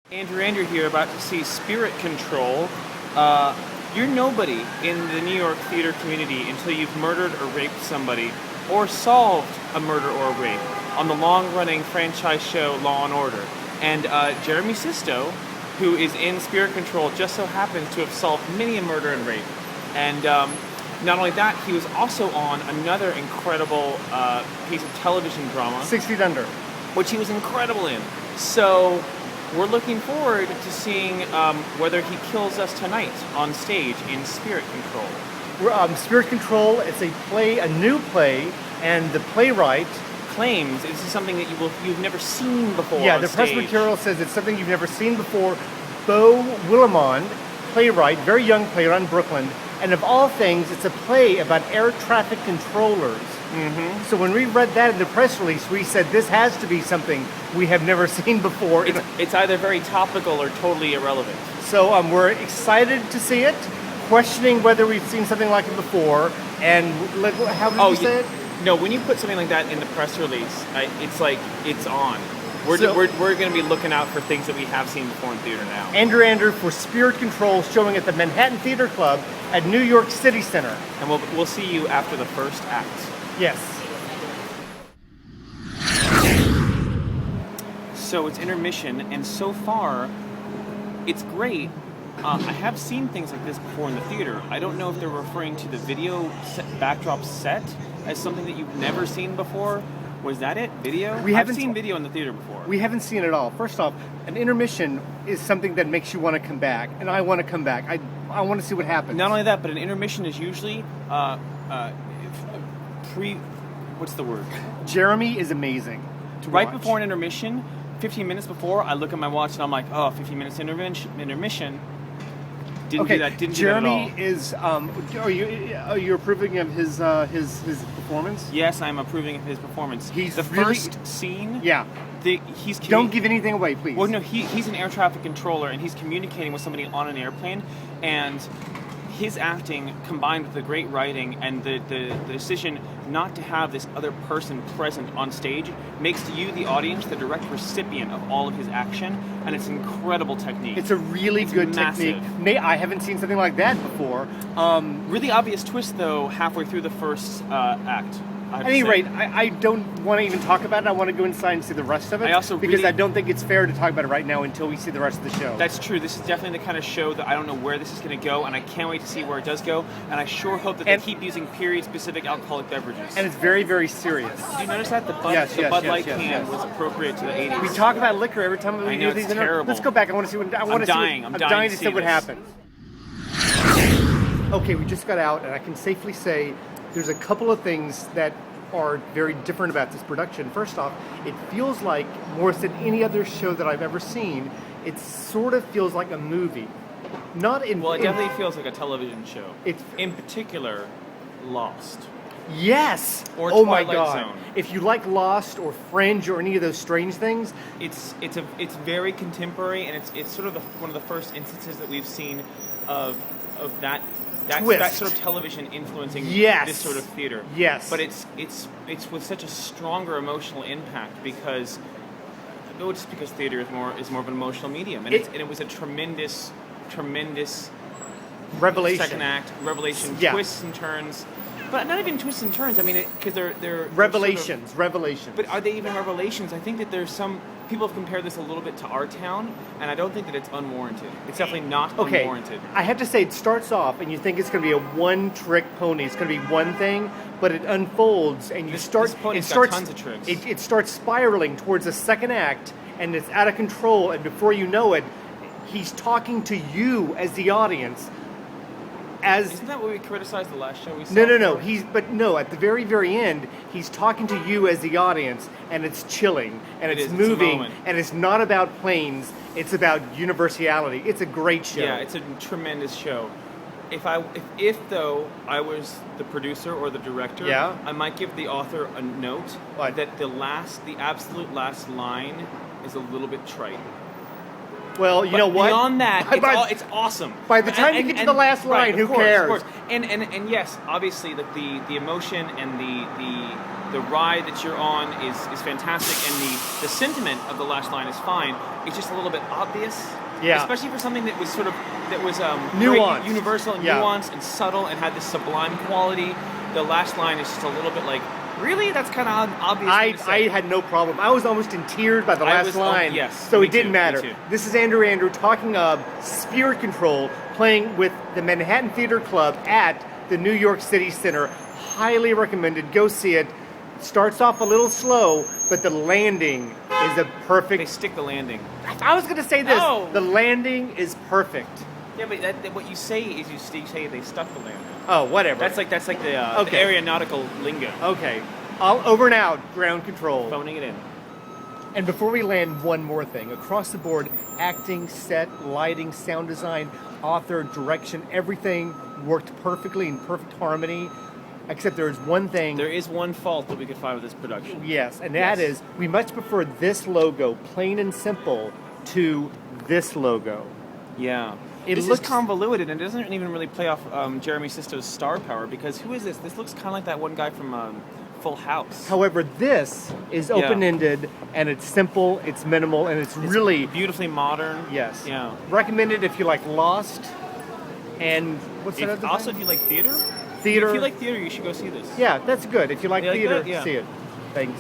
Andrew here, about to see Spirit Control. You're nobody in the New York theater community until you've murdered or raped somebody, or solved a murder or a rape on the long-running franchise show Law and Order. And Jeremy Sisto, who is in Spirit Control, just so happens to have solved many a murder and rape. And not only that, he was also on another incredible piece of television drama, 6 Feet Under, which he was incredible in. So we're looking forward to seeing whether he kills us tonight on stage in Spirit Control. Spirit Control, it's a new play, and the playwright claims this is something that you've never seen before. Yeah, on the stage. press material says it's something you've never seen before. Beau Willimon, playwright, very young playwright in Brooklyn, and of all things, it's a play about air traffic controllers. Mm-hmm. So when we read that in the press release, we said this has to be something we have never seen before. It's either very topical or totally irrelevant. So we're excited to see it, questioning whether we've seen something like it before, and how would you say it? No, when you put something like that in the press release, it's like it's on. We're going to be looking out for things that we have seen before in theater now. Andrew for Spirit Control, showing at the Manhattan Theater Club at New York City Center. And we'll see you after the first act. Yes. So it's Intermission, and so far, it's great. I have seen things like this before in the theater. I don't know if they're referring to the video backdrop set as something that you've never seen before. Was that it? Video? I've seen video in the theater before. We haven't seen it all. First off, an intermission is something that makes you want to come back, and I want to come back. I want to see what happens. Not only that, but an intermission is usually what's the word? Jeremy is amazing. Right before an intermission, 15 minutes before, I look at my watch and I'm like, 15 minutes intermission. Didn't do that at all. Jeremy is. Are you approving of his performance? Yes, I'm approving of his performance. He's the first scene. Yeah. Don't give anything away, please. Well, no, he's an air traffic controller and he's communicating with somebody on an airplane, and his acting combined with the great writing and the decision not to have this other person present on stage makes you, the audience, the direct recipient of all of his action, and it's incredible technique. It's a really good technique. I haven't seen something like that before. Really obvious twist, though, halfway through the first act. At any rate, I don't want to even talk about it. I want to go inside and see the rest of it. Because I don't think it's fair to talk about it right now until we see the rest of the show. That's true. This is definitely the kind of show that I don't know where this is going to go, and I can't wait to see where it does go. And I sure hope that they keep using period-specific alcoholic beverages. And it's very, very serious. Did you notice that? The Bud Light can was appropriate to the 80s. We talk about liquor every time we do these. It's terrible. Let's go back. I want to see what I'm dying to see what happens. Okay, we just got out, and I can safely say there's a couple of things that are very different about this production. First off, it feels like, more than any other show that I've ever seen, it sort of feels like a movie. It definitely feels like a television show. It's in particular, Lost. Yes! Or oh Twilight my God! Zone. If you like Lost or Fringe or any of those strange things, it's very contemporary, and it's sort of one of the first instances that we've seen of that sort of television influencing this sort of theater. Yes. But it's with such a stronger emotional impact because theater is more of an emotional medium, and it was a tremendous revelation. Second act revelation, twists and turns. But not even twists and turns. I mean, because they're revelations. Revelations. But are they even revelations? I think that there's some people have compared this a little bit to Our Town, and I don't think that it's unwarranted. It's definitely not unwarranted. I have to say, it starts off, and you think it's going to be a one-trick pony. It's going to be one thing, but it unfolds, and This pony's got tons of tricks. It starts spiraling towards the second act, and it's out of control. And before you know it, he's talking to you as the audience. Isn't that what we criticized the last show we saw? No. At the very, very end, he's talking to you as the audience, and it's chilling, and it's moving, and it's not about planes. It's about universality. It's a great show. Yeah, it's a tremendous show. If I was the producer or the director, I might give the author a note that the absolute last line is a little bit trite. Well, you know what? Beyond that, it's awesome. By the time you get to the last line, who cares? Of course. And yes, obviously, the emotion and The ride that you're on is fantastic, and the sentiment of the last line is fine. It's just a little bit obvious. Yeah. Especially for something that was Nuanced. very universal and Yeah. nuanced and subtle and had this sublime quality. The last line is just a little bit like, really? That's kind of obvious. I had no problem. I was almost in tears by the last line. Yes. So me it didn't too, matter. me too. This is Andrew talking of Spirit Control, playing with the Manhattan Theater Club at the New York City Center. Highly recommended. Go see it. Starts off a little slow, but the landing is a perfect. They stick the landing. I was going to say this. Oh. The landing is perfect. Yeah, but what you say is you say they stuck the landing. Oh, whatever. That's like the Okay. aeronautical lingo. Okay. Over and out. Ground control. Phoning it in. And before we land, one more thing. Across the board, acting, set, lighting, sound design, author, direction, everything worked perfectly in perfect harmony. Except there is one thing. There is one fault that we could find with this production. Yes, and that is we much prefer this logo, plain and simple, to this logo. Yeah. It This looks is convoluted, and it doesn't even really play off Jeremy Sisto's star power, because who is this? This looks kind of like that one guy from Full House. However, this is open-ended, and it's simple, it's minimal, and it's really beautifully modern. Yes. Yeah. Recommended if you like Lost, and what's that other Also, thing? if you like theater. Theater. If you like theater, you should go see this. Yeah, that's good. If you like You like theater, that? Yeah. see it. Thanks.